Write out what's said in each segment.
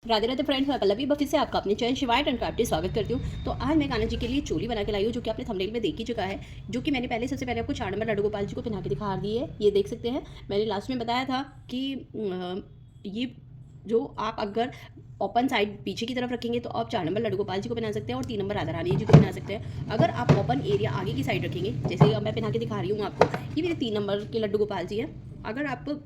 Radhe Radhe friends, मैं Pallavi buffy से आपका अपने चैनल शिवाय एंड क्राफ्टी स्वागत करती हूँ। तो आज मैं कान्हा जी के लिए चोली बना के लाई हूँ, जो कि आपने थंबनेल में देख ही चुका है। जो कि मैंने सबसे पहले आपको 4 नंबर लड्डू गोपाल जी को पहना के दिखा दी है। ये देख सकते हैं, मैंने लास्ट में बताया था कि ये जो आप अगर ओपन साइड पीछे की तरफ रखेंगे तो आप 4 नंबर लड्डू गोपाल जी को पहना सकते हैं और 3 नंबर राधा रानी जी को पहना सकते हैं। अगर आप ओपन एरिया आगे की साइड रखेंगे, जैसे मैं पहना के दिखा रही हूँ आपको, ये मेरे 3 नंबर के लड्डू गोपाल जी हैं। अगर आप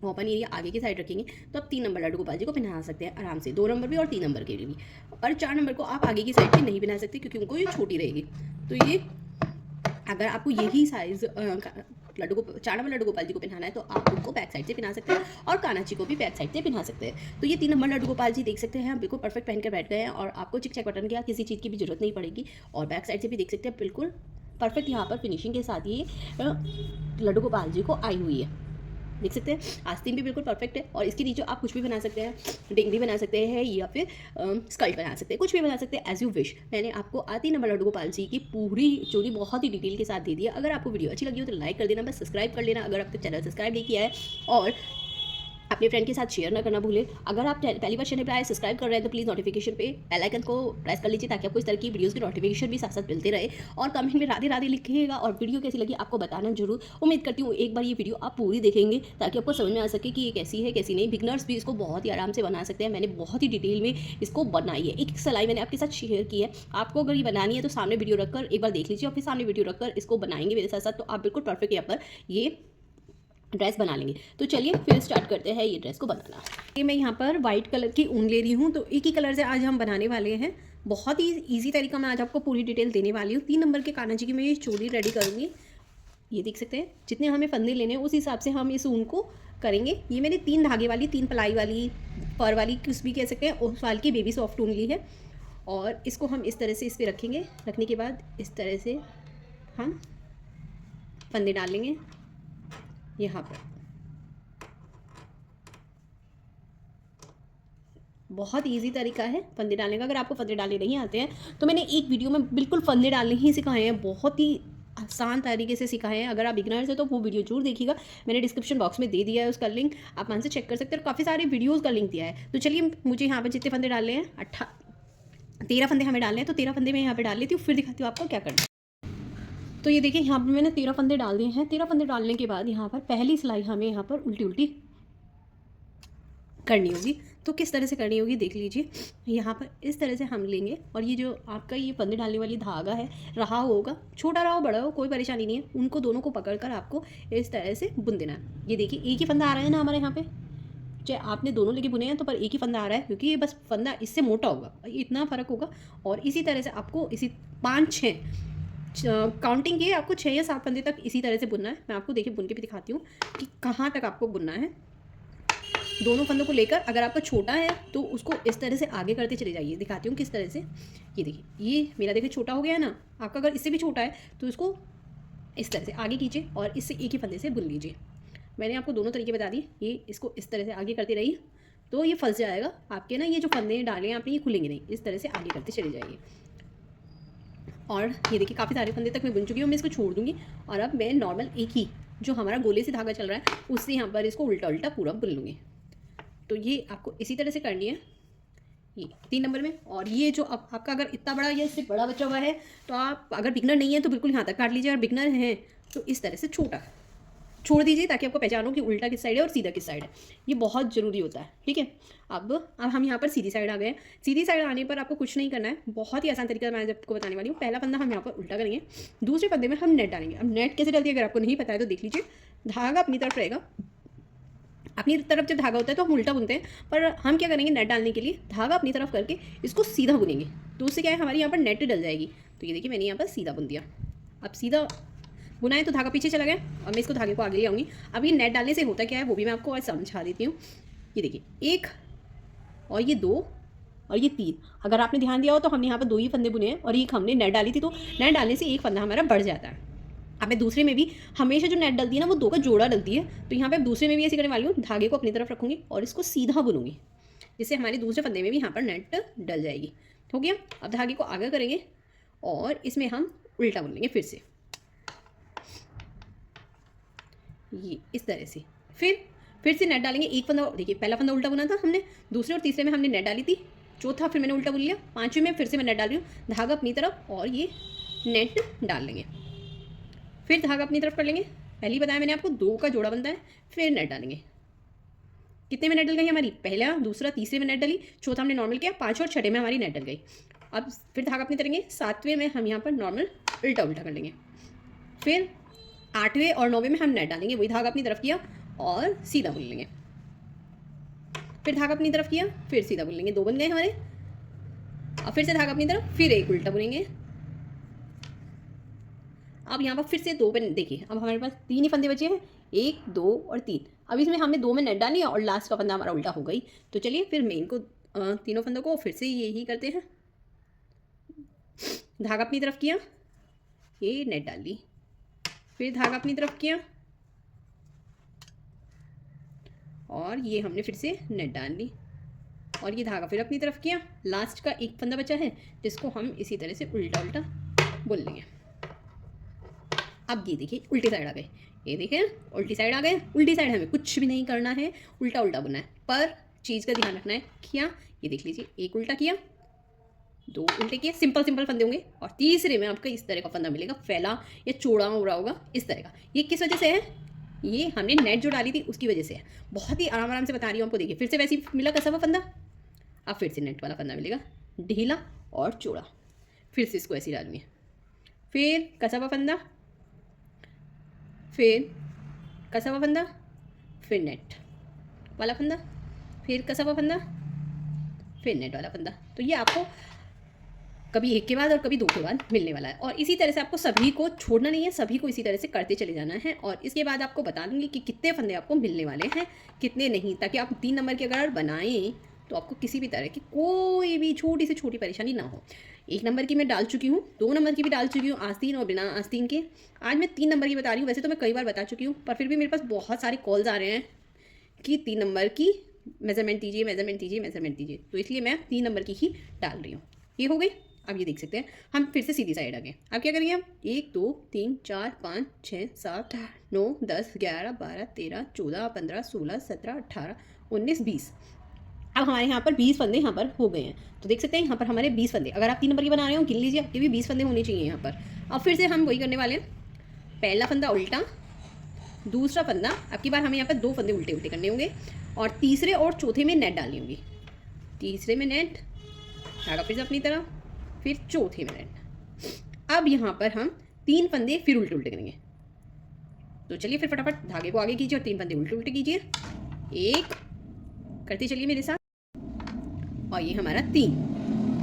ओपन एरिया आगे की साइड रखेंगे तो आप 3 नंबर लड्डू गोपाल जी को पहना सकते हैं आराम से, 2 नंबर भी और 3 नंबर के भी। और 4 नंबर को आप आगे की साइड पे नहीं पहना सकते क्योंकि उनको ये छोटी रहेगी। तो ये अगर आपको यही साइज लड्डू को 4 नंबर लड्डू गोपाल जी को पहनाना है तो आप उनको बैक साइड से पहना सकते हैं और कान्हा जी को भी बैक साइड से पहना सकते हैं। तो ये 3 नंबर लड्डू गोपाल जी देख सकते हैं, बिल्कुल परफेक्ट पहन कर बैठ गए हैं और आपको चिक चैक बटन की या किसी चीज़ की भी जरूरत नहीं पड़ेगी। और बैक साइड से भी देख सकते हैं, बिल्कुल परफेक्ट यहाँ पर फिनिशिंग के साथ ये लड्डू गोपाल जी को आई हुई है। देख सकते हैं आस्तीन भी बिल्कुल परफेक्ट है। और इसके नीचे आप कुछ भी बना सकते हैं, डिंगरी बना सकते हैं या फिर स्कल्ट बना सकते हैं, कुछ भी बना सकते हैं एज यू विश। मैंने आपको आती नंबर लड्डू गोपाल जी की पूरी चोरी बहुत ही डिटेल के साथ दे दिया। अगर आपको वीडियो अच्छी लगी हो तो लाइक कर देना, बस सब्सक्राइब कर लेना अगर आपने चैनल सब्सक्राइब नहीं किया है। और अपने फ्रेंड के साथ शेयर ना करना भूलें। अगर आप पहली बार चैनल पर आए सब्सक्राइब कर रहे हैं तो प्लीज़ नोटिफिकेशन पे बेल आइकन को प्रेस कर लीजिए ताकि आपको इस तरह की वीडियोस की नोटिफिकेशन भी साथ साथ मिलते रहे। और कमेंट में राधे राधे लिखिएगा और वीडियो कैसी लगी आपको बताना जरूर। उम्मीद करती हूँ एक बार ये वीडियो आप पूरी देखेंगे ताकि आपको समझ में आ सके कि ये कैसी है कैसी नहीं। बिगनर्स भी इसको बहुत ही आराम से बना सकते हैं। मैंने बहुत ही डिटेल में इसको बनाई है, एक सिलाई मैंने आपके साथ शेयर की है। आपको अगर ये बनानी है तो सामने वीडियो रखकर एक बार देख लीजिए और फिर सामने वीडियो रखकर इसको बनाएंगे मेरे साथ साथ, तो आप बिल्कुल परफेक्ट यहाँ पर ये ड्रेस बना लेंगे। तो चलिए फिर स्टार्ट करते हैं ये ड्रेस को बनाना। ये मैं यहाँ पर वाइट कलर की ऊन ले रही हूँ, तो एक ही कलर से आज हम बनाने वाले हैं। बहुत ही ईजी तरीका मैं आज आपको पूरी डिटेल देने वाली हूँ। 3 नंबर के कान्हा जी की मैं ये चोली रेडी करूँगी। ये देख सकते हैं जितने हमें फंदे लेने हैं उस हिसाब से हम इस ऊन को करेंगे। ये मैंने 3 धागे वाली, 3 पलाई वाली, फर वाली, कुछ भी कह सकते हैं, उस वाल की बेबी सॉफ्ट ऊन ली है। और इसको हम इस तरह से इस पर रखेंगे। रखने के बाद इस तरह से हम फंदे डालेंगे यहाँ पर। बहुत इजी तरीका है फंदे डालने का। अगर आपको फंदे डालने नहीं आते हैं तो मैंने एक वीडियो में बिल्कुल फंदे डालने ही सिखाए हैं, बहुत ही आसान तरीके से सिखाए हैं। अगर आप बिगनर्स हैं तो वो वीडियो जरूर देखिएगा, मैंने डिस्क्रिप्शन बॉक्स में दे दिया है उसका लिंक, आप वहाँ से चेक कर सकते हैं। और काफ़ी सारे वीडियोज़ का लिंक दिया है। तो चलिए मुझे यहाँ पर जितने फंदे डालने हैं 13 फंदे हमें डालने हैं, तो 13 फंदे मैं यहाँ पर डाल लेती हूँ, फिर दिखाती हूँ आपको क्या करना है। तो ये देखिए यहाँ पर मैंने 13 फंदे डाल दिए हैं। 13 फंदे डालने के बाद यहाँ पर पहली सिलाई हमें यहाँ पर उल्टी उल्टी करनी होगी। तो किस तरह से करनी होगी देख लीजिए। यहाँ पर इस तरह से हम लेंगे और ये जो आपका ये फंदे डालने वाली धागा है रहा होगा, छोटा रहा हो बड़ा हो कोई परेशानी नहीं है, उनको दोनों को पकड़कर आपको इस तरह से बुन देना है। ये देखिए एक ही फंदा आ रहा है ना हमारे यहाँ पे, चाहे आपने दोनों लेके बुने हैं तो पर एक ही फंदा आ रहा है क्योंकि ये बस फंदा इससे मोटा होगा, इतना फ़र्क होगा। और इसी तरह से आपको इसी 5-6 काउंटिंग के आपको 6 या 7 फंदे तक इसी तरह से बुनना है। मैं आपको देखिए बुन के भी दिखाती हूँ कि कहाँ तक आपको बुनना है। दोनों फंदों को लेकर अगर आपका छोटा है तो उसको इस तरह से आगे करते चले जाइए। दिखाती हूँ किस तरह से। ये देखिए ये मेरा देखिए छोटा हो गया है ना, आपका अगर इससे भी छोटा है तो इसको इस तरह से आगे कीजिए और इससे एक ही फंदे से बुन लीजिए। मैंने आपको दोनों तरीके बता दिए। ये इसको इस तरह से आगे करते रहिए तो ये फंस जाएगा आपके ना, ये जो फंदे डाले हैं आपने ये खुलेंगे नहीं। इस तरह से आगे करते चले जाइए। और ये देखिए काफ़ी सारे फंदे तक मैं बुन चुकी हूँ। मैं इसको छोड़ दूँगी और अब मैं नॉर्मल एक ही जो हमारा गोले से धागा चल रहा है उससे यहाँ पर इसको उल्टा उल्टा पूरा बुन लूँगी। तो ये आपको इसी तरह से करनी है ये 3 नंबर में। और ये जो आपका अगर इतना बड़ा या इससे बड़ा बचा हुआ है तो आप अगर बिगनर नहीं है तो बिल्कुल यहाँ तक काट लीजिए, और बिगनर हैं तो इस तरह से छोटा छोड़ दीजिए ताकि आपको पहचान हो कि उल्टा किस साइड है और सीधा किस साइड है। ये बहुत ज़रूरी होता है, ठीक है। अब हम यहाँ पर सीधी साइड आ गए। सीधी साइड आने पर आपको कुछ नहीं करना है, बहुत ही आसान तरीका मैं आपको बताने वाली हूँ। पहला फंदा हम यहाँ पर उल्टा करेंगे, दूसरे फंदे में हम नेट डालेंगे। अब नेट कैसे डालती है अगर आपको नहीं पता है तो देख लीजिए। धागा अपनी तरफ रहेगा, अपनी तरफ जब धागा होता है तो हम उल्टा बुनते हैं, पर हम क्या करेंगे नेट डालने के लिए धागा अपनी तरफ करके इसको सीधा बुनेंगे। तो उससे क्या है हमारी यहाँ पर नेट डल जाएगी। तो ये देखिए मैंने यहाँ पर सीधा बुन दिया। अब सीधा बुना है तो धागा पीछे चला गया और मैं इसको धागे को आगे ले आऊँगी। अब ये नेट डालने से होता क्या है वो भी मैं आपको आज समझा देती हूँ। ये देखिए 1 और ये 2 और ये 3, अगर आपने ध्यान दिया हो तो हमने यहाँ पर 2 ही फंदे बुने हैं और एक हमने नेट डाली थी, तो नेट डालने से एक फंदा हमारा बढ़ जाता है। अब मैं दूसरे में भी हमेशा जो नेट डलती है ना वो 2 का जोड़ा डलती है, तो यहाँ पे दूसरे में भी ऐसे करने वाली हूँ। धागे को अपनी तरफ रखूँगी और इसको सीधा बुनूंगी, जिससे हमारे दूसरे फंदे में भी यहाँ पर नेट डल जाएगी। हो गया। अब धागे को आगे करेंगे और इसमें हम उल्टा बुन लेंगे फिर से, ये इस तरह से। फिर फिर से नेट डालेंगे। एक फंदा, देखिए पहला फंदा उल्टा बुना था हमने, दूसरे और तीसरे में हमने नेट डाली थी, चौथा फिर मैंने उल्टा बुन लिया, पाँचवें में फिर से मैं नेट डाल रही हूँ, धागा अपनी तरफ और ये नेट डाल लेंगे, फिर धागा अपनी तरफ कर लेंगे। पहले ही बताया मैंने आपको 2 का जोड़ा बनता है, फिर नेट डालेंगे। कितने में नेट डल गई हमारी, पहला दूसरा तीसरे में नेट डली, चौथा हमने नॉर्मल किया, 5 और 6 में हमारी नेट डल गई। अब फिर धागा अपनी तरफ, 7वें में हम यहाँ पर नॉर्मल उल्टा उल्टा कर लेंगे, फिर 8वें और 9वें में हम नेट डालेंगे, वही धागा अपनी तरफ किया और सीधा बुन लेंगे, फिर धागा अपनी तरफ किया, फिर सीधा बुन लेंगे, 2 बन गए हमारे। अब फिर से धागा अपनी तरफ, फिर एक उल्टा बुनेंगे। अब यहाँ पर फिर से 2 बन, देखिए अब हमारे पास 3 ही फंदे बचे हैं, 1 2 और 3। अब इसमें हमने 2 में नेट डाली और लास्ट का फंदा हमारा उल्टा हो गई। तो चलिए फिर मेन को तीनों फंदों को फिर से यही करते हैं। धागा अपनी तरफ किया, ये नेट डाल ली, फिर धागा अपनी तरफ किया और ये हमने फिर से नेट डाल ली और ये धागा फिर अपनी तरफ किया। लास्ट का एक फंदा बचा है जिसको हम इसी तरह से उल्टा उल्टा बुन लेंगे। अब ये देखिए उल्टी साइड आ गए, ये देखिए उल्टी साइड आ गए। उल्टी साइड हमें कुछ भी नहीं करना है, उल्टा उल्टा बुनना है, पर चीज़ का ध्यान रखना है। किया, ये देख लीजिए, एक उल्टा किया, 2 उल्टे किए, सिंपल सिंपल फंदे होंगे और तीसरे में आपका इस तरह का फंदा मिलेगा, फैला या चौड़ा हो रहा होगा इस तरह का। ये किस वजह से है, ये हमने नेट जो डाली थी उसकी वजह से है। बहुत ही आराम आराम से बता रही हूँ आपको। देखिए फिर से वैसे ही मिला कसा हुआ फंदा, अब फिर से नेट वाला फंदा मिलेगा, ढीला और चौड़ा। फिर से इसको ऐसे डालेंगे, फिर कसा हुआ फंदा, फिर कसा हुआ फंदा, फिर नेट वाला फंदा, फिर कसा हुआ फंदा, फिर नेट वाला फंदा। तो ये आपको कभी एक के बाद और कभी 2 के बाद मिलने वाला है और इसी तरह से आपको सभी को छोड़ना नहीं है, सभी को इसी तरह से करते चले जाना है। और इसके बाद आपको बता दूंगी कि कितने फंदे आपको मिलने वाले हैं, कितने नहीं, ताकि आप 3 नंबर के अगर बनाएं तो आपको किसी भी तरह की कोई भी छोटी से छोटी परेशानी ना हो। 1 नंबर की मैं डाल चुकी हूँ, 2 नंबर की भी डाल चुकी हूँ, आस्तीन और बिना आस्तीन के। आज मैं 3 नंबर की बता रही हूँ। वैसे तो मैं कई बार बता चुकी हूँ, पर फिर भी मेरे पास बहुत सारे कॉल्स आ रहे हैं कि 3 नंबर की मेजरमेंट दीजिए, मेजरमेंट दीजिए, मेजरमेंट दीजिए, तो इसलिए मैं 3 नंबर की ही डाल रही हूँ। ये हो गई। अब ये देख सकते हैं, हम फिर से सीधी साइड आ गए। अब क्या करेंगे हम, 1 2 3 4 5 6 7 9 10 11 12 13 14 15 16 17 18 19 20। अब हमारे यहाँ पर 20 फंदे यहाँ पर हो गए हैं। तो देख सकते हैं यहाँ पर हमारे 20 फंदे। अगर आप 3 नंबर की बना रहे हो, गिन लीजिए, आपके भी 20 फंदे होने चाहिए यहाँ पर। अब फिर से हम वही करने वाले हैं, पहला फंदा उल्टा, दूसरा फंदा, अब की बार हमें यहाँ पर 2 फंदे उल्टे उल्टे करने होंगे और तीसरे और चौथे में नेट डालनी होगी। तीसरे में नेट, धागा फिर से अपनी तरफ, फिर चौथे में नेट। अब यहाँ पर हम 3 फंदे फिर उल्टे उल्टे करेंगे। तो चलिए फिर फटाफट धागे को आगे कीजिए और 3 फंदे उल्टे उल्टे कीजिए। 1 करते चलिए मेरे साथ, और ये हमारा 3।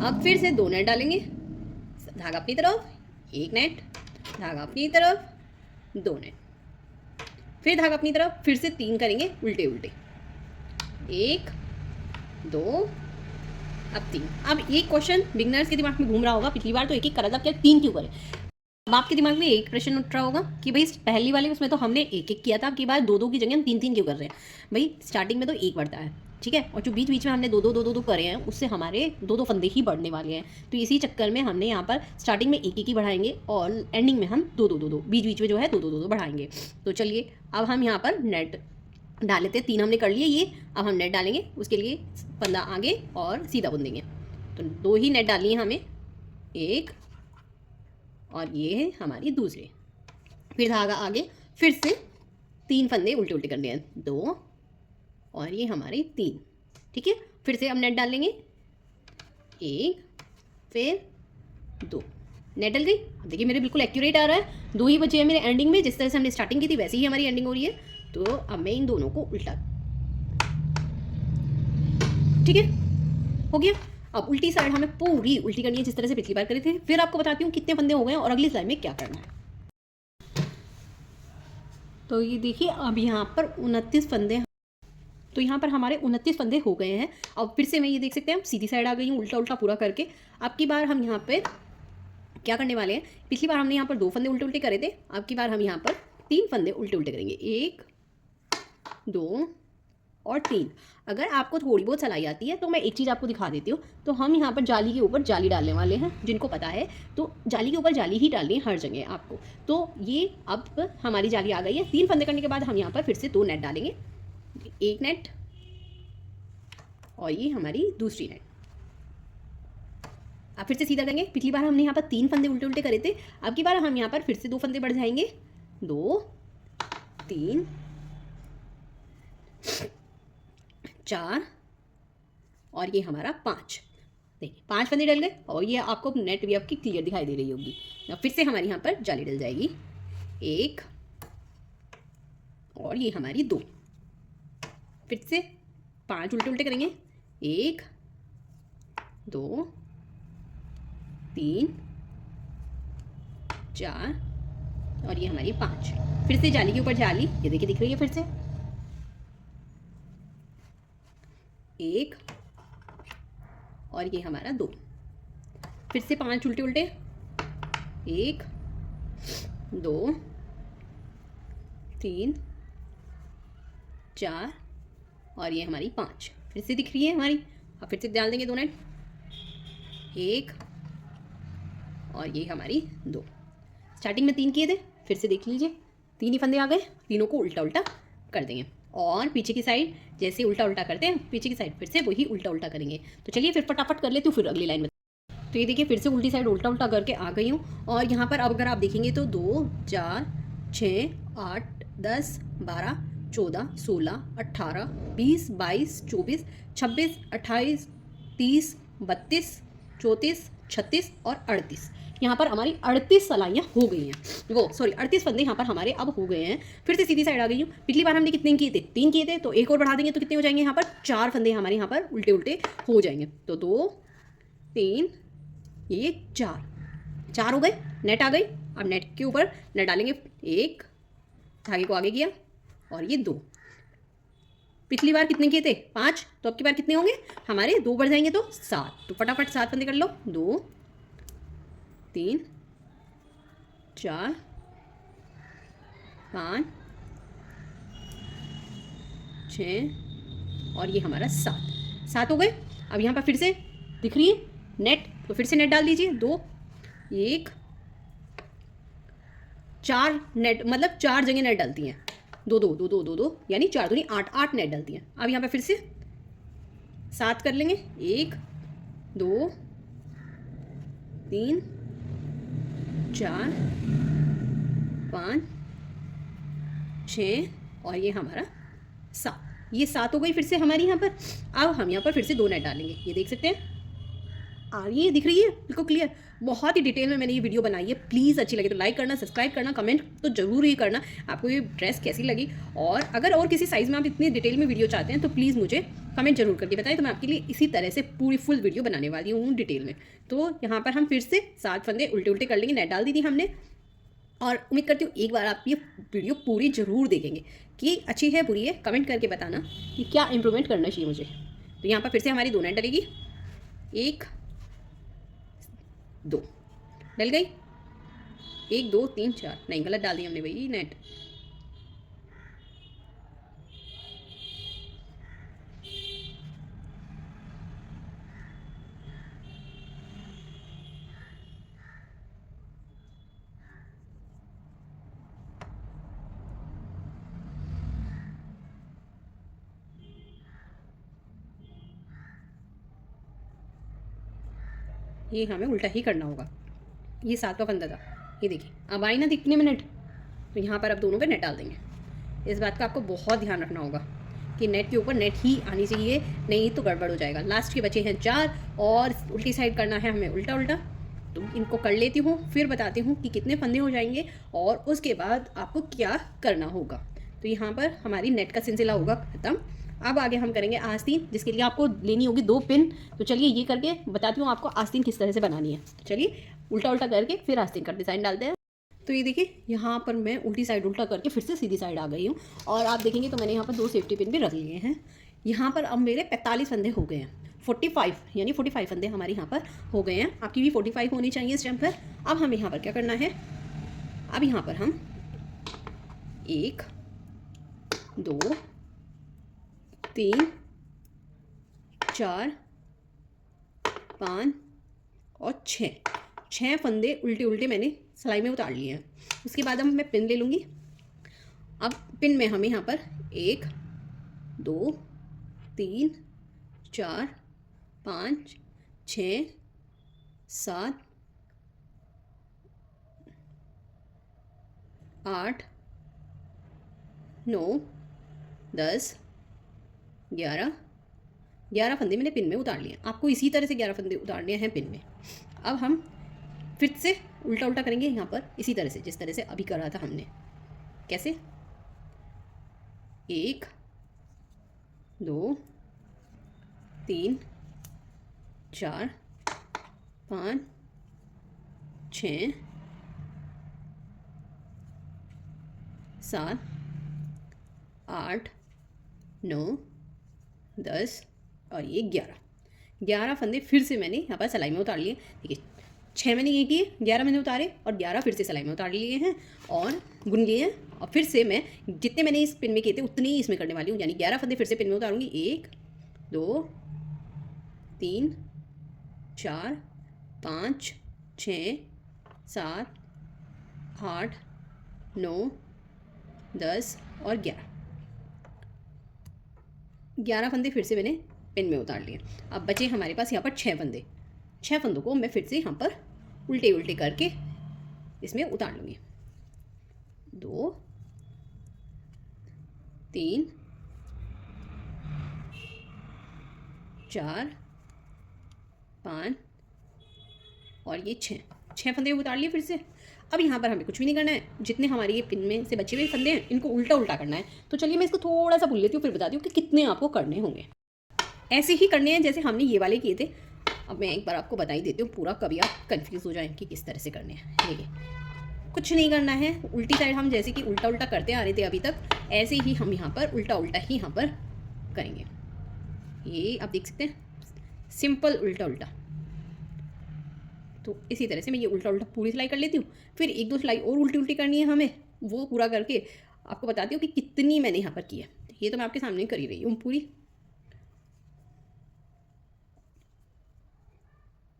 अब फिर से 2 नेट डालेंगे, धागा अपनी तरफ, 1 नेट, धागा अपनी तरफ, 2 नेट, फिर धागा अपनी तरफ, फिर से 3 करेंगे उल्टे उल्टे, 1 2, अब 3। अब एक क्वेश्चन बिगनर्स के दिमाग में घूम रहा होगा, पिछली बार तो 1 करा था, क्या 3 क्यों करे। अब आपके दिमाग में एक प्रश्न उठ रहा होगा कि भाई पहली वाले उसमें तो हमने 1 किया था, अब की बार 2 की जगह हम 3 क्यों कर रहे हैं। भाई स्टार्टिंग में तो 1 बढ़ता है, ठीक है, और जो बीच बीच में हमने 2 करे हैं उससे हमारे 2 फंदे ही बढ़ने वाले हैं। तो इसी चक्कर में हमने यहाँ पर स्टार्टिंग में 1 ही बढ़ाएंगे और एंडिंग में हम 2 बीच बीच में जो है 2 बढ़ाएंगे। तो चलिए अब हम यहाँ पर नेट डाल लेते हैं। 3 हमने कर लिए ये, अब हम नेट डालेंगे, उसके लिए फंदा आगे और सीधा बुन देंगे। तो 2 ही नेट डालनी है हमें, 1 और ये है हमारी दूसरी, फिर धागा आगे, फिर से 3 फंदे उल्टे उल्टे करने हैं, 2 और ये हमारे 3, ठीक है। फिर से हम नेट डाल लेंगे, 1 फिर 2, नेट डल गई। अब देखिए मेरे बिल्कुल एक्यूरेट आ रहा है, 2 ही बचे हैं मेरे एंडिंग में, जिस तरह से हमने स्टार्टिंग की थी वैसे ही हमारी एंडिंग हो रही है। तो अब मैं इन दोनों को उल्टा, ठीक है, हो गया। अब उल्टी साइड हमें पूरी उल्टी करनी है जिस तरह से पिछली बार करे थे। फिर आपको बताती हूँ कितने फंदे हो गए और अगली स्लाइड में क्या करना है। तो ये देखिए अब यहाँ पर 29 फंदे, तो यहाँ पर हमारे 29 फंदे हो गए हैं। अब फिर से मैं ये देख सकते हैं हम सीधी साइड आ गई हूँ, उल्टा उल्टा पूरा करके। अब की बार हम यहाँ पे क्या करने वाले हैं, पिछली बार हमने यहाँ पर 2 फंदे उल्टे उल्टे करे थे, अब की बार हम यहाँ पर 3 फंदे उल्टे उल्टे करेंगे, 1 2 और 3। अगर आपको थोड़ी बहुत सलाई आती है तो मैं एक चीज़ आपको दिखा देती हूँ। तो हम यहाँ पर जाली के ऊपर जाली डालने वाले हैं, जिनको पता है तो जाली के ऊपर जाली ही डालनी है हर जगह आपको। तो ये अब हमारी जाली आ गई है। 3 फंदे करने के बाद हम यहाँ पर फिर से 2 नेट डालेंगे, एक नेट और ये हमारी दूसरी नेट। अब फिर से सीधा करेंगे। पिछली बार हमने यहाँ पर 3 फंदे उल्टे उल्टे करे थे, अब की बार हम यहाँ पर फिर से 2 फंदे बढ़ जाएंगे, 2 3 4 और ये हमारा 5। देखिए 5 फंदे डल गए और ये आपको नेट भी आपकी क्लियर दिखाई दे रही होगी। अब फिर से हमारी यहाँ पर जाली डल जाएगी, 1 और ये हमारी 2। फिर से 5 उल्टे उल्टे करेंगे, 1 2 3 4 और ये हमारी 5। फिर से जाली के ऊपर जाली, ये देखिए दिख रही है। फिर से 1 और ये हमारा 2। फिर से 5 उल्टे उल्टे, 1 2 3 4 और ये हमारी 5। फिर से दिख रही है हमारी। अब फिर से डाल देंगे 2 नेट, 1 और ये हमारी 2। स्टार्टिंग में 3 किए थे, फिर से देख लीजिए 3 ही फंदे आ गए। तीनों को उल्टा उल्टा कर देंगे और पीछे की साइड जैसे उल्टा उल्टा करते हैं, पीछे की साइड फिर से वही उल्टा उल्टा करेंगे। तो चलिए फिर फटाफट कर लेती हूँ, फिर अगली लाइन में। तो ये देखिए फिर से उल्टी साइड उल्टा उल्टा करके आ गई हूँ। और यहाँ पर अब अगर आप देखेंगे तो 2 4 6 8 10 12 14 16 18 20 22 24 26 28 30 32 34 36 और 38। यहाँ पर हमारी 38 सलाइयाँ हो गई हैं, वो सॉरी 38 फंदे यहाँ पर हमारे अब हो गए हैं। फिर से सीधी साइड आ गई हूँ। पिछली बार हमने कितने किए थे, 3 किए थे, तो एक और बढ़ा देंगे तो कितने हो जाएंगे, यहाँ पर 4 फंदे हमारे यहाँ पर उल्टे उल्टे हो जाएंगे। तो 2 3 ये 4 हो गए। नेट आ गई। अब नेट के ऊपर नेट डालेंगे, 1 धागे को आगे किया और ये 2। पिछली बार कितने किए थे, 5, तो अब की बार कितने होंगे हमारे, 2 बढ़ जाएंगे तो 7। तो फटाफट 7 फंदे कर लो, 2 3 4 5 6 और ये हमारा 7 हो गए। अब यहाँ पर फिर से दिख रही है नेट, तो फिर से नेट डाल दीजिए, 2 1 4 नेट, मतलब 4 जगह नेट डालती हैं, 2 2 2 2 2 2 यानी 4 दूनी 8 नेट डालती हैं। अब यहाँ पे फिर से 7 कर लेंगे, 1 2 3 4 5 6 और ये हमारा 7। ये 7 हो गई फिर से हमारी यहाँ पर। अब हम यहाँ पर फिर से 2 नेट डालेंगे, ये देख सकते हैं आ रही है, दिख रही है बिल्कुल क्लियर। बहुत ही डिटेल में मैंने ये वीडियो बनाई है। प्लीज़ अच्छी लगे तो लाइक करना, सब्सक्राइब करना, कमेंट तो जरूर ही करना आपको ये ड्रेस कैसी लगी। और अगर और किसी साइज़ में आप इतनी डिटेल में वीडियो चाहते हैं तो प्लीज़ मुझे कमेंट जरूर करके बताएं, तो मैं आपके लिए इसी तरह से पूरी फुल वीडियो बनाने वाली हूँ डिटेल में। तो यहाँ पर हम फिर से 7 फंदे उल्टे उल्टे कर लेंगे, नेट डाल दी थी हमने। और उम्मीद करती हूँ एक बार आप ये वीडियो पूरी ज़रूर देखेंगे कि अच्छी है बुरी है, कमेंट करके बताना कि क्या इंप्रूवमेंट करना चाहिए मुझे। तो यहाँ पर फिर से हमारी 2 नेट डलेगी, 1 2 डल गई, 1 2 3 4 नहीं गलत डाल दी हमने भाई नेट। ये हमें उल्टा ही करना होगा। ये 7वां फंदा था, ये देखिए अब आई ना दिखने में नेट। तो यहाँ पर अब दोनों पे नेट डाल देंगे। इस बात का आपको बहुत ध्यान रखना होगा कि नेट के ऊपर नेट ही आनी चाहिए, नहीं तो गड़बड़ हो जाएगा। लास्ट के बचे हैं 4 और उल्टी साइड करना है हमें उल्टा उल्टा। तो इनको कर लेती हूँ, फिर बताती हूँ कि कितने फंदे हो जाएंगे और उसके बाद आपको क्या करना होगा। तो यहाँ पर हमारी नेट का सिलसिला होगा ख़त्म। अब आगे हम करेंगे आस्तीन, जिसके लिए आपको लेनी होगी 2 पिन। तो चलिए ये करके बताती हूँ आपको आस्तीन किस तरह से बनानी है। चलिए उल्टा उल्टा करके फिर आस्तीन का डिज़ाइन डालते हैं। तो ये देखिए यहाँ पर मैं उल्टी साइड उल्टा करके फिर से सीधी साइड आ गई हूँ। और आप देखेंगे तो मैंने यहाँ पर 2 सेफ्टी पिन भी रख लिए हैं। यहाँ पर अब मेरे 45 फंदे हो गए हैं, 45 यानी 45 फंदे हमारे यहाँ पर हो गए हैं। आपकी भी 45 होनी चाहिए इस टाइम पर। अब हमें यहाँ पर क्या करना है, अब यहाँ पर हम 1 2 3 4 5 और 6 फंदे उल्टे उल्टे मैंने सिलाई में उतार लिए हैं। उसके बाद अब मैं पिन ले लूँगी। अब पिन में हमें यहाँ पर 1 2 3 4 5 6 7 8 9 10 11 11 फंदे मैंने पिन में उतार लिए। आपको इसी तरह से 11 फंदे उतारने हैं पिन में। अब हम फिर से उल्टा उल्टा करेंगे यहाँ पर, इसी तरह से जिस तरह से अभी करा था हमने। कैसे? 1 2 3 4 5 6 7 8 9 10 और ये 11 फंदे फिर से मैंने यहाँ पर सिलाई में उतार लिए। ठीक है, 6 मैंने ये किए, 11 मैंने उतारे और 11 फिर से सिलाई में उतार लिए हैं और बुन लिए हैं। और फिर से मैं जितने मैंने इस पिन में किए थे उतने ही इसमें करने वाली हूँ, यानी 11 फंदे फिर से पिन में उतारूंगी। 1 2 3 4 5 6 7 8 9 10 और 11 फंदे फिर से मैंने पिन में उतार लिए। अब बचे हमारे पास यहाँ पर 6 फंदे। 6 फंदों को मैं फिर से यहाँ पर उल्टे उल्टे करके इसमें उतार लूँगी। 2 3 4 5 और ये 6 फंदे उतार लिए फिर से। अब यहाँ पर हमें कुछ भी नहीं करना है, जितने हमारे ये पिन में से बचे हुए फंदे हैं इनको उल्टा उल्टा करना है। तो चलिए मैं इसको थोड़ा सा भूल लेती हूँ, फिर बताती हूँ कि कितने आपको करने होंगे। ऐसे ही करने हैं जैसे हमने ये वाले किए थे। अब मैं एक बार आपको बता ही देती हूँ पूरा, कभी आप कंफ्यूज हो जाएं कि किस तरह से करने हैं। देखिए, कुछ नहीं करना है, उल्टी साइड हम जैसे कि उल्टा उल्टा करते आ रहे थे अभी तक, ऐसे ही हम यहाँ पर उल्टा उल्टा ही यहाँ पर करेंगे। ये आप देख सकते हैं, सिंपल उल्टा उल्टा। तो इसी तरह से मैं ये उल्टा उल्टा पूरी सिलाई कर लेती हूँ। फिर 1-2 सिलाई और उल्टी उल्टी करनी है हमें, वो पूरा करके आपको बताती हूँ कि कितनी मैंने यहाँ पर की है। ये तो मैं आपके सामने कर ही रही हूँ पूरी।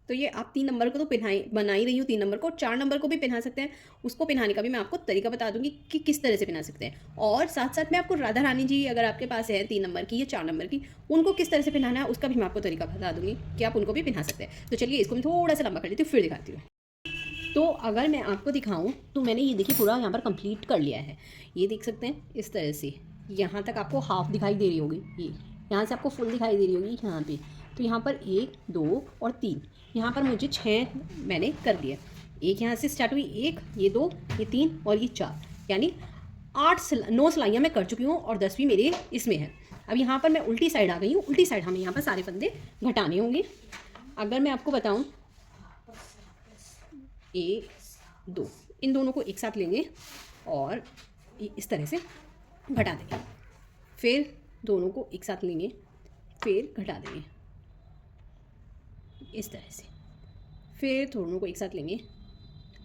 तो ये आप 3 नंबर को तो बना ही रही हूँ, 3 नंबर को, 4 नंबर को भी पहना सकते हैं। उसको पहनाने का भी मैं आपको तरीका बता दूंगी कि किस तरह से पहना सकते हैं। और साथ साथ मैं आपको राधा रानी जी अगर आपके पास है 3 नंबर की या 4 नंबर की, उनको किस तरह से पहनाना है उसका भी मैं आपको तरीका बता दूंगी कि आप उनको भी पहना सकते हैं। तो चलिए इसको मैं थोड़ा सा लंबा कर लेती हूँ, फिर दिखाती हूँ। तो अगर मैं आपको दिखाऊँ तो मैंने ये देखिए पूरा यहाँ पर कंप्लीट कर लिया है। ये देख सकते हैं इस तरह से, यहाँ तक आपको हाफ दिखाई दे रही होगी, ये यहाँ से आपको फुल दिखाई दे रही होगी यहाँ पे। तो यहाँ पर 1 2 और 3, यहाँ पर मुझे 6 मैंने कर दिया। एक यहाँ से स्टार्ट हुई, 1 ये 2 ये 3 और ये 4, यानी 9 सिलाइयाँ मैं कर चुकी हूँ और 10 भी मेरे इसमें है। अब यहाँ पर मैं उल्टी साइड आ गई हूँ। उल्टी साइड हमें यहाँ पर सारे फंदे घटाने होंगे। अगर मैं आपको बताऊँ, 1 2 इन दोनों को एक साथ लेंगे और इस तरह से घटा देंगे। फिर दोनों को एक साथ लेंगे, फिर घटा देंगे इस तरह से। फिर दोनों को एक साथ लेंगे,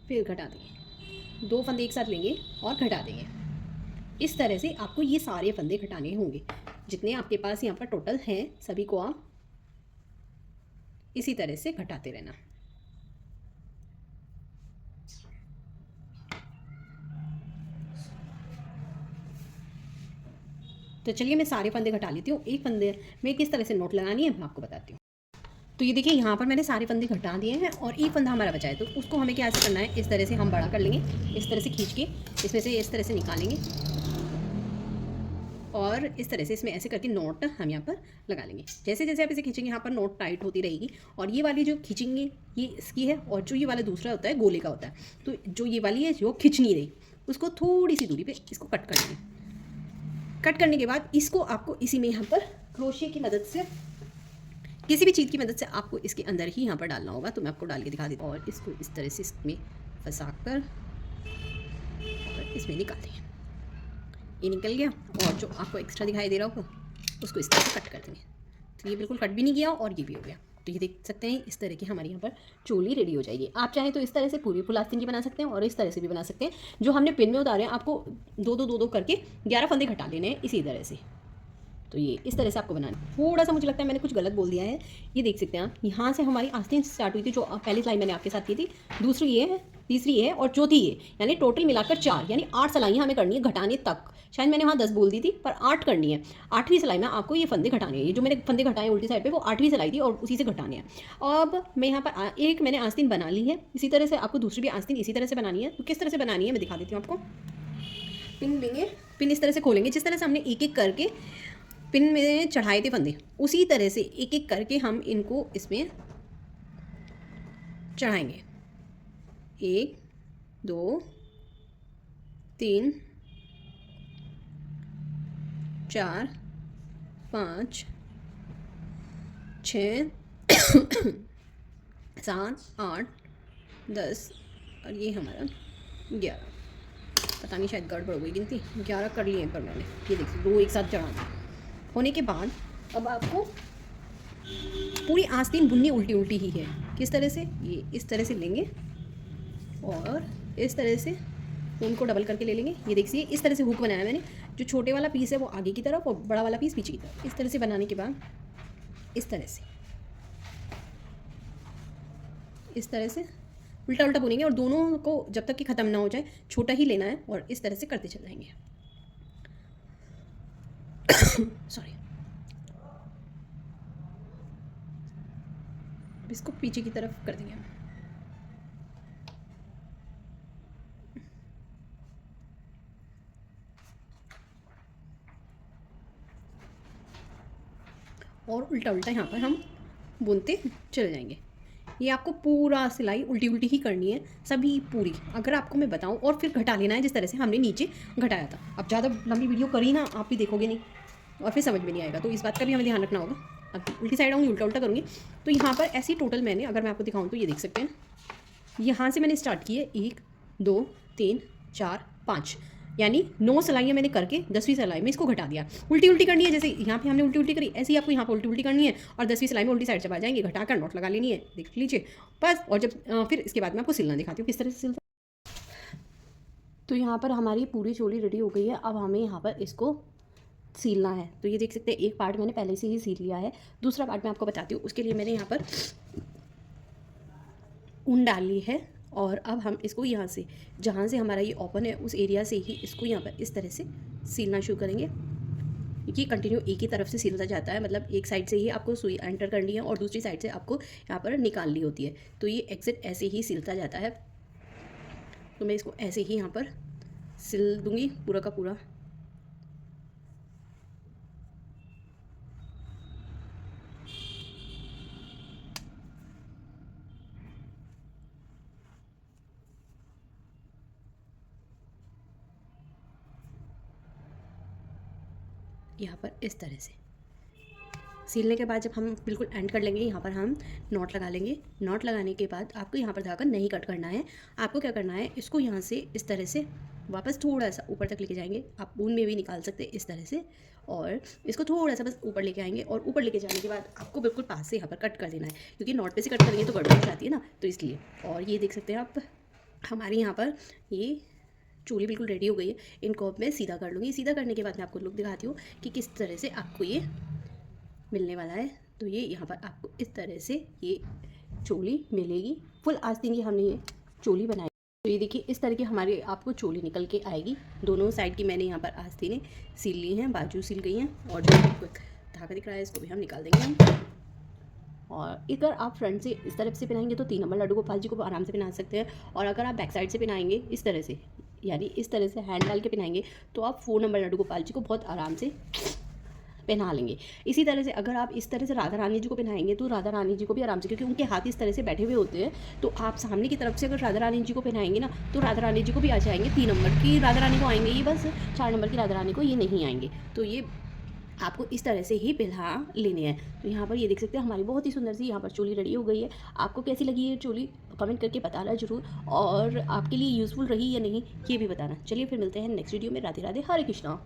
फिर घटा देंगे। 2 फंदे एक साथ लेंगे और घटा देंगे। इस तरह से आपको ये सारे फंदे घटाने होंगे जितने आपके पास यहाँ पर टोटल हैं। सभी को आप इसी तरह से घटाते रहना। तो चलिए मैं सारे फंदे घटा लेती हूँ। एक फंदे में किस तरह से नोट लगानी है मैं आपको बताती हूँ। तो ये देखिए यहाँ पर मैंने सारे फंदे घटा दिए हैं और एक फंदा हमारा बचा है। तो उसको हमें क्या ऐसे करना है, इस तरह से हम बड़ा कर लेंगे, इस तरह से खींच के इसमें से इस तरह से निकालेंगे और इस तरह से इसमें ऐसे करके नोट हम यहाँ पर लगा लेंगे। जैसे जैसे आप इसे खींचेंगे यहाँ पर नोट टाइट होती रहेगी। और ये वाली जो खींचेंगे ये इसकी है, और जो ये वाला दूसरा होता है गोले का होता है। तो जो ये वाली है जो खींच नहीं रही, उसको थोड़ी सी दूरी पे इसको कट कर लेंगे। कट करने के बाद इसको आपको इसी में यहाँ पर क्रोशिया की मदद से, किसी भी चीज़ की मदद से आपको इसके अंदर ही यहाँ पर डालना होगा। तो मैं आपको डाल के दिखा देती हूँ। और इसको इस तरह से इसमें फंसा कर और इसमें निकाल देंगे। ये निकल गया और जो आपको एक्स्ट्रा दिखाई दे रहा होगा उसको इस तरह से कट कर देंगे। तो ये बिल्कुल कट भी नहीं गया और ये भी हो गया। तो ये देख सकते हैं इस तरह की हमारे यहाँ पर चोली रेडी हो जाएगी। आप चाहें तो इस तरह से पूरी फुल आस्तीन की बना सकते हैं और इस तरह से भी बना सकते हैं। जो हमने पिन में उतारे हैं आपको 2-2 करके 11 फंदे घटा लेने हैं इसी तरह से। तो ये इस तरह से आपको बनाना है। थोड़ा सा मुझे लगता है मैंने कुछ गलत बोल दिया है। ये देख सकते हैं आप, यहाँ से हमारी आस्तीन स्टार्ट हुई थी जो पहली सिलाई मैंने आपके साथ की थी, दूसरी ये है तीसरी है और चौथी है, यानी टोटल मिलाकर 4, यानी 8 सिलाइयाँ हमें करनी है घटाने तक। शायद मैंने वहाँ 10 बोल दी थी, पर 8 करनी है। 8वीं सिलाई में आपको ये फंदे घटाने हैं। ये जो मैंने फंदे घटाए उल्टी साइड पे, वो 8वीं सिलाई थी और उसी से घटाने हैं। अब मैं यहाँ पर एक मैंने आस्तीन बना ली है। इसी तरह से आपको दूसरी भी आस्तीन इसी तरह से बनानी है। तो किस तरह से बनानी है मैं दिखा देती हूँ आपको। पिन लेंगे, पिन इस तरह से खोलेंगे, जिस तरह से हमने एक एक करके पिन में चढ़ाए थे फंदे, उसी तरह से एक एक करके हम इनको इसमें चढ़ाएंगे। 1 2 3 4 5 6 7 8 10 और ये हमारा 11। पता नहीं शायद गड़बड़ हो गई गिनती, 11 कर लिए पर मैंने। ये देखिए 2 एक साथ चढ़ा दिए। होने के बाद अब आपको पूरी आस्तीन बुननी उल्टी उल्टी ही है। किस तरह से, ये इस तरह से लेंगे और इस तरह से उनको डबल करके ले लेंगे। ये देखिए इस तरह से हुक बनाया मैंने। जो छोटे वाला पीस है वो आगे की तरफ और बड़ा वाला पीस पीछे की तरफ। इस तरह से बनाने के बाद इस तरह से उल्टा उल्टा बुनेंगे और दोनों को जब तक कि ख़त्म ना हो जाए छोटा ही लेना है और इस तरह से करते चल जाएंगे। सॉरी, इसको पीछे की तरफ कर देंगे। और उल्टा उल्टा यहाँ पर हम बुनते चले जाएंगे। ये आपको पूरा सिलाई उल्टी उल्टी ही करनी है, सभी पूरी। अगर आपको मैं बताऊं और फिर घटा लेना है जिस तरह से हमने नीचे घटाया था। अब ज़्यादा लंबी वीडियो करी ना, आप भी देखोगे नहीं और फिर समझ में नहीं आएगा, तो इस बात का भी हमें ध्यान रखना होगा। अब उल्टी साइड आऊँगी, उल्टा उल्टा करूँगी। तो यहाँ पर ऐसी टोटल मैंने, अगर मैं आपको दिखाऊँ तो ये देख सकते हैं, यहाँ से मैंने स्टार्ट किए 1 2 3 4 5, यानी 9 सिलाइयाँ मैंने करके 10वीं सिलाई में इसको घटा दिया। उल्टी उल्टी करनी है, जैसे यहाँ पे हमने उल्टी उल्टी करी, ऐसे ही आपको यहाँ पर उल्टी उल्टी करनी है और 10वीं सिलाई में उल्टी साइड से आ जाएंगे, घटाकर नॉट लगा लेनी है। देख लीजिए बस। और जब फिर इसके बाद मैं आपको सिलना दिखाती हूँ किस तरह से सिलता। तो यहाँ पर हमारी पूरी चोली रेडी हो गई है। अब हमें यहाँ पर इसको सीलना है। तो ये देख सकते हैं एक पार्ट मैंने पहले से ही सील लिया है, दूसरा पार्ट मैं आपको बताती हूँ। उसके लिए मैंने यहाँ पर ऊन डाल ली है और अब हम इसको यहाँ से, जहाँ से हमारा ये ओपन है उस एरिया से ही इसको यहाँ पर इस तरह से सीलना शुरू करेंगे। ये कंटिन्यू एक ही तरफ से सिलता जाता है, मतलब एक साइड से ही आपको सुई एंटर करनी है और दूसरी साइड से आपको यहाँ पर निकालनी होती है। तो ये एग्जिट ऐसे ही सिलता जाता है। तो मैं इसको ऐसे ही यहाँ पर सिल दूँगी पूरा का पूरा। यहाँ पर इस तरह से सीलने के बाद जब हम बिल्कुल एंड कर लेंगे, यहाँ पर हम नॉट लगा लेंगे। नॉट लगाने के बाद आपको यहाँ पर धागा नहीं कट करना है। आपको क्या करना है, इसको यहाँ से इस तरह से वापस थोड़ा सा ऊपर तक लेके जाएंगे। आप ऊन में भी निकाल सकते हैं इस तरह से, और इसको थोड़ा सा बस ऊपर लेके आएंगे। और ऊपर लेके जाने के बाद आपको बिल्कुल पास से यहाँ पर कट कर देना है, क्योंकि नॉट पे से कट करेंगे तो गड़बड़ हो जाती है ना, तो इसलिए। और ये देख सकते हैं आप, हमारे यहाँ पर ये चोली बिल्कुल रेडी हो गई है। इनको मैं सीधा कर लूँगी। सीधा करने के बाद मैं आपको लुक दिखाती हूँ कि किस तरह से आपको ये मिलने वाला है। तो ये यहाँ पर आपको इस तरह से ये चोली मिलेगी। फुल आस्तीन की हमने ये चोली बनाई। तो ये देखिए इस तरह की हमारी आपको चोली निकल के आएगी। दोनों साइड की मैंने यहाँ पर आस्तीनें सील ली हैं, बाजू सील गई हैं, और जो आपको धागा दिख रहा है इसको भी हम निकाल देंगे हम। और अगर आप फ्रंट से इस तरफ से पहनाएंगे तो 3 नंबर लड्डू गोपाल जी को आराम से पहना सकते हैं। और अगर आप बैक साइड से पहनाएंगे इस तरह से, यानी इस तरह से हैंड डाल के पहनाएंगे, तो आप 4 नंबर लड्डू गोपाल जी को बहुत आराम से पहना लेंगे। इसी तरह से अगर आप इस तरह से राधा रानी जी को पहनाएंगे तो राधा रानी जी को भी आराम से, क्योंकि उनके हाथ इस तरह से बैठे हुए होते हैं, तो आप सामने की तरफ से अगर राधा रानी जी को पहनाएंगे ना, तो राधा रानी जी को भी आ जाएंगे। 3 नंबर की राधा रानी को आएंगे ये, बस 4 नंबर की राधा रानी को ये नहीं आएंगे। तो ये आपको इस तरह से ही पहना लेने हैं। तो यहाँ पर ये देख सकते हैं हमारी बहुत ही सुंदर सी यहाँ पर चोली रेडी हो गई है। आपको कैसी लगी ये चोली कमेंट करके बताना जरूर, और आपके लिए यूज़फुल रही या नहीं ये भी बताना। चलिए फिर मिलते हैं नेक्स्ट वीडियो में। राधे राधे, हरे कृष्णा।